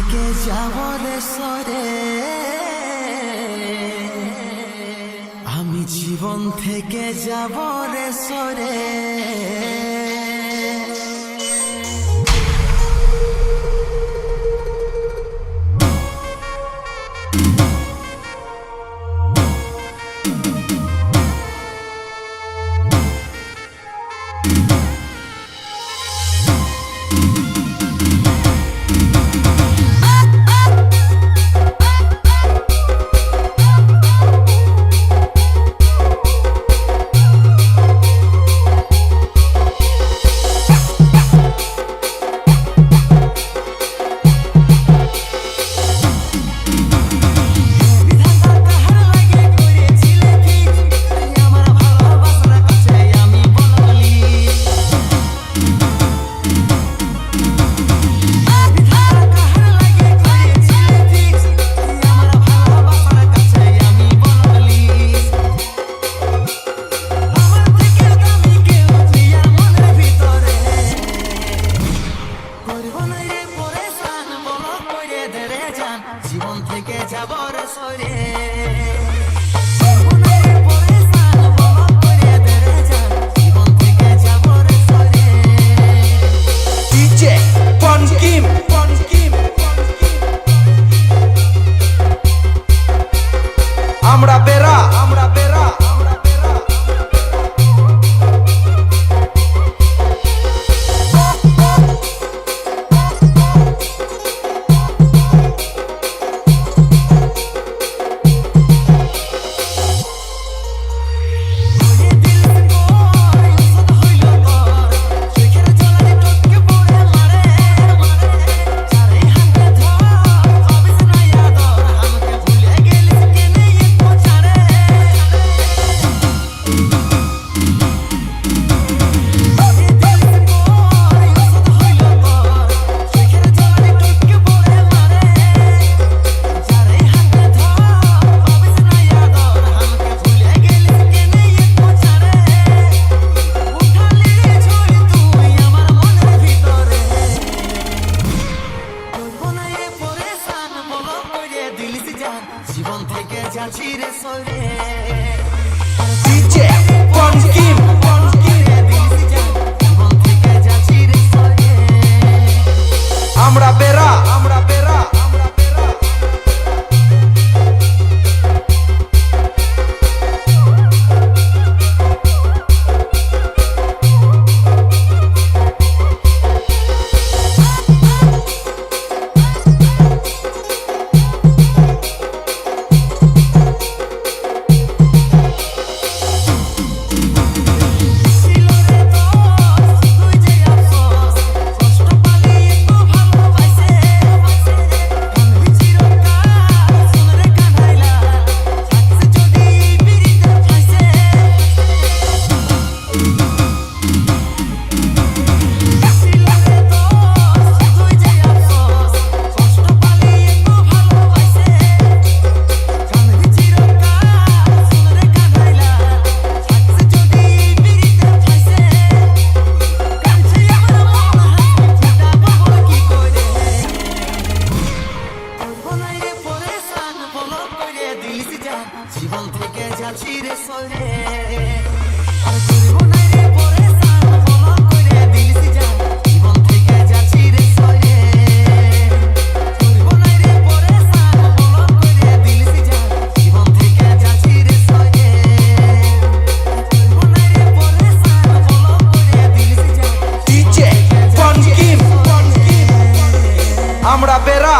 থেকে যাব রে সরে, আমি জীবন থেকে যাব রে সরে। জীবন থেকে যাব রে সরে, জীবন থেকে যাব রে সরে। ডিজে পনকিম আমরা বেরা জীবন থেকে যাচ্ছি রে সরে। ডিজে পনকিম জীবন থেকে যাচ্ছি রে সরে। আমরা বেরা জীবন থেকে যাচ্ছি রে সরে। জীবন থেকে যাচ্ছি রে সরে। জীবন থেকে যাচ্ছি রে সরে। ডিজে পনকিম আমরা বেরা